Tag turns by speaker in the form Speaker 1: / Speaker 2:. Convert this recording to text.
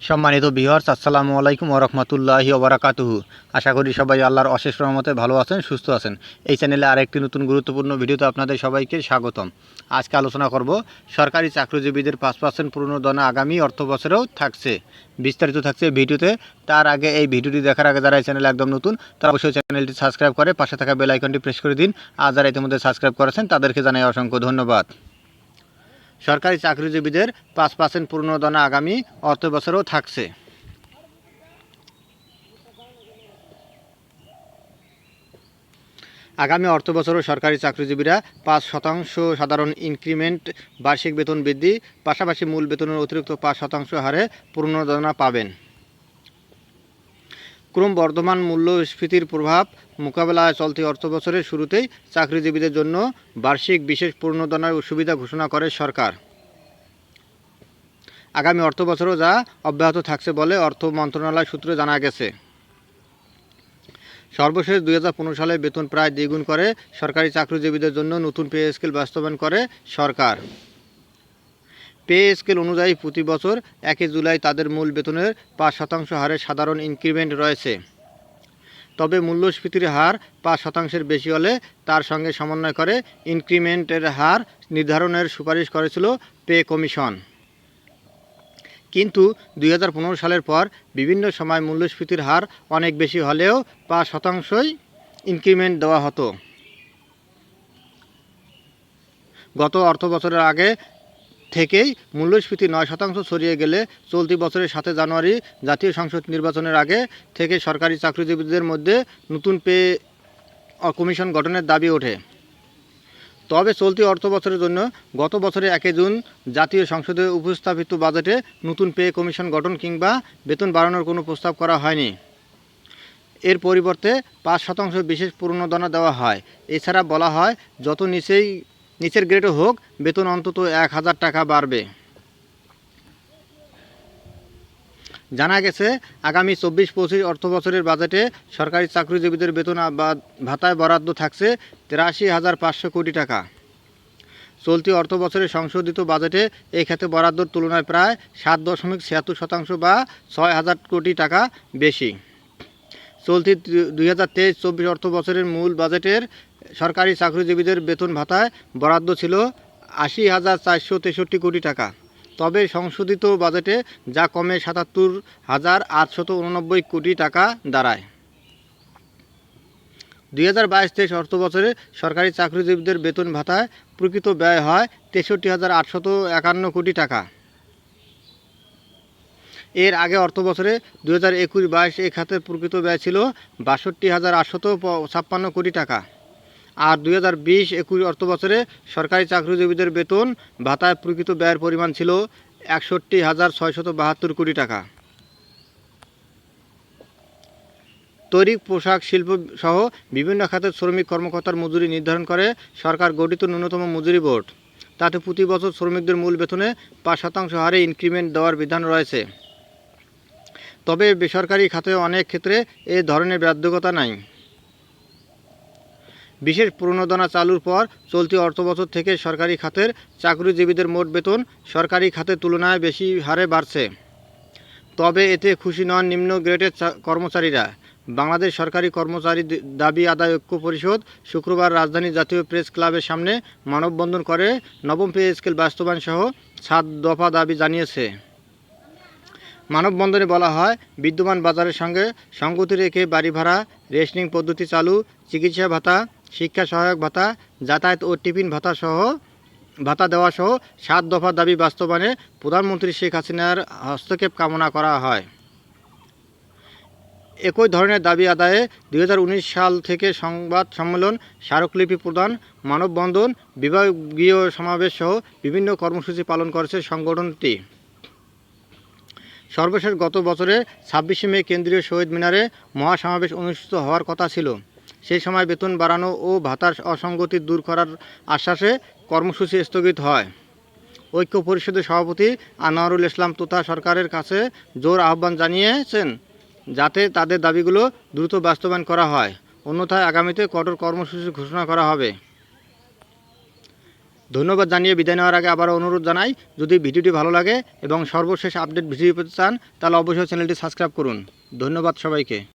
Speaker 1: সম্মানিত ভিউয়ার্স, আসসালামু আলাইকুম ওয়া রাহমাতুল্লাহি ওয়া বারাকাতুহু। আশা করি সবাই আল্লাহর অশেষ রহমতে ভালো আছেন, সুস্থ আছেন। এই চ্যানেলে আরেকটি নতুন গুরুত্বপূর্ণ ভিডিওতে আপনাদের সবাইকে স্বাগতম। আজকে আলোচনা করব সরকারি চাকরিজীবীদের 5% পুনর্গণনা আগামী অর্থবছরেও থাকছে। বিস্তারিত থাকছে ভিডিওতে। তার আগে এই ভিডিওটি দেখার আগে যারা এই চ্যানেলে একদম নতুন তারা অবশ্যই চ্যানেলটি সাবস্ক্রাইব করে পাশে থাকা বেল আইকনটি প্রেস করে দিন। আর যারা ইতিমধ্যে সাবস্ক্রাইব করেছেন তাদেরকে জানাই অসংখ্য ধন্যবাদ। সরকারি চাকরিজীবীদের 5% পুনর্গণনা আগামী অর্থবছরেও থাকছে। আগামী অর্থবছরও সরকারি চাকরিজীবীরা 5% সাধারণ ইনক্রিমেন্ট, বার্ষিক বেতন বৃদ্ধি, পাশাপাশি মূল বেতনের অতিরিক্ত 5% হারে পুনর্গণনা পাবেন। ক্রমবর্ধমান মূল্যস্ফীতির প্রভাব মোকাবেলায় চলতি অর্থবছরের শুরুতেই চাকরিজীবীদের জন্য বার্ষিক বিশেষ পুনর্গণনার সুবিধা ঘোষণা করে সরকার। আগামী অর্থবছরও যা অব্যাহত থাকছে বলে অর্থ মন্ত্রণালয় সূত্রে জানা গেছে। সর্বশেষ 2015 সালে বেতন প্রায় দ্বিগুণ করে সরকারি চাকরিজীবীদের জন্য নতুন পে স্কেল বাস্তবায়ন করে সরকার। পে স্কেল অনুযায়ী প্রতি বছর 1 জুলাই তাদের মূল বেতনের 5% হারে সাধারণ ইনক্রিমেন্ট রয়েছে। তবে মূল্যস্ফীতির হার 5%-এর বেশি হলে তার সঙ্গে সমন্বয় করে ইনক্রিমেন্টের হার নির্ধারণের সুপারিশ করেছিল পে কমিশন। কিন্তু 2015 সালের পর বিভিন্ন সময় মূল্যস্ফীতির হার অনেক বেশি হলেও 5%ই ইনক্রিমেন্ট দেওয়া হতো। গত অর্থবছরের আগে থেকেই মূল্যস্ফীতি 9% ছড়িয়ে গেলে চলতি বছরের 7 জানুয়ারি জাতীয় সংসদ নির্বাচনের আগে থেকে সরকারি চাকরিজীবীদের মধ্যে নতুন পে কমিশন গঠনের দাবি ওঠে। তবে চলতি অর্থবছরের জন্য গত বছরে 1 জুন জাতীয় সংসদে উপস্থাপিত বাজেটে নতুন পে কমিশন গঠন কিংবা বেতন বাড়ানোর কোনো প্রস্তাব করা হয়নি। এর পরিবর্তে 5% বিশেষ পুনর্গণনা দেওয়া হয়। এছাড়া বলা হয়, যত নিচের গ্রেডে হোক বেতন অন্তত 1000 টাকা বাড়বে। জানা গেছে, আগামী 24-25 অর্থবছরের বাজেটে সরকারি চাকরিজীবীদের বেতন ভাতায় বরাদ্দ থাকছে 83,500 কোটি টাকা। চলতি অর্থবছরে সংশোধিত বাজেটে এই খাতে বরাদ্দর তুলনায় প্রায় 7.76% বা 6,000 কোটি টাকা বেশি। চলতি 2023-24 অর্থবছরের মূল বাজেটের সরকারি চাকরিজীবীদের বেতন ভাতায় বরাদ্দ ছিল 80,463 কোটি টাকা। তবে সংশোধিত বাজেটে যা কমে 77,889 কোটি টাকা দাঁড়ায়। 2022-23 অর্থবছরে সরকারি চাকরিজীবীদের বেতন ভাতায় প্রকৃত ব্যয় হয় 63,851 কোটি টাকা। এর আগে অর্থবছরে 2021-22 এ খাতের প্রকৃত ব্যয় ছিল 62,856 কোটি টাকা। আর 2020-21 অর্থবছরে সরকারি চাকরিজীবীদের বেতন ভাতায় প্রকৃত ব্যয়ের পরিমাণ ছিল 61,672 কোটি টাকা। তৈরি পোশাক শিল্প সহ বিভিন্ন খাতের শ্রমিক কর্মকর্তার মজুরি নির্ধারণ করে সরকার গঠিত ন্যূনতম মজুরি বোর্ড। তাতে প্রতি বছর শ্রমিকদের মূল বেতনে 5% হারে ইনক্রিমেন্ট দেওয়ার বিধান রয়েছে। তবে বেসরকারি খাতে অনেক ক্ষেত্রে এ ধরনের বাধ্যকতা নাই। বিশেষ পুনর্গণনা চালুর পর চলতি অর্থবছর থেকে সরকারি খাতের চাকরিজীবীদের মোট বেতন সরকারি খাতের তুলনায় বেশি হারে বাড়ছে। তবে এতে খুশি নন নিম্ন গ্রেডের কর্মচারীরা। বাংলাদেশ সরকারি কর্মচারী দাবি আদায় ঐক্য পরিষদ শুক্রবার রাজধানীর জাতীয় প্রেস ক্লাবের সামনে মানববন্ধন করে নবম পে স্কেল বাস্তবায়ন সহ 7 দফা দাবি জানিয়েছে। মানববন্ধনে বলা হয়, বিদ্যমান বাজারের সঙ্গে সঙ্গতি রেখে বাড়ি ভাড়া, রেশনিং পদ্ধতি চালু, চিকিৎসা ভাতা, শিক্ষা সহায়ক ভাতা, যাতায়াত ও টিফিন ভাতা দেওয়া সহ 7 দফা দাবি বাস্তবায়নে প্রধানমন্ত্রী শেখ হাসিনার হস্তক্ষেপ কামনা করা হয়। একই ধরনের দাবি আদায়ে 2019 সাল থেকে সংবাদ সম্মেলন, স্মারকলিপি প্রদান, মানববন্ধন, বিভাগীয় সমাবেশ সহ বিভিন্ন কর্মসূচি পালন করেছে সংগঠনটি। সর্বশেষ গত বছরের 26শে মে কেন্দ্রীয় শহীদ মিনারে মহাসমাবেশ অনুষ্ঠিত হওয়ার কথা ছিল। সেই সময় বেতন বাড়ানো ও ভাতার অসঙ্গতি দূর করার আশ্বাসে কর্মসূচি স্থগিত হয়। ঐক্য পরিষদের সভাপতি আনোয়ারুল ইসলাম তোতা সরকারের কাছে জোর আহ্বান জানিয়েছেন যাতে তাদের দাবিগুলো দ্রুত বাস্তবায়ন করা হয়, অন্যথায় আগামীতে কঠোর কর্মসূচি ঘোষণা করা হবে। ধন্যবাদ জানিয়ে বিদায় নেওয়ার আগে আবারও অনুরোধ জানাই, যদি ভিডিওটি ভালো লাগে এবং সর্বশেষ আপডেট ভিডিও পেতে চান তাহলে অবশ্যই চ্যানেলটি সাবস্ক্রাইব করুন। ধন্যবাদ সবাইকে।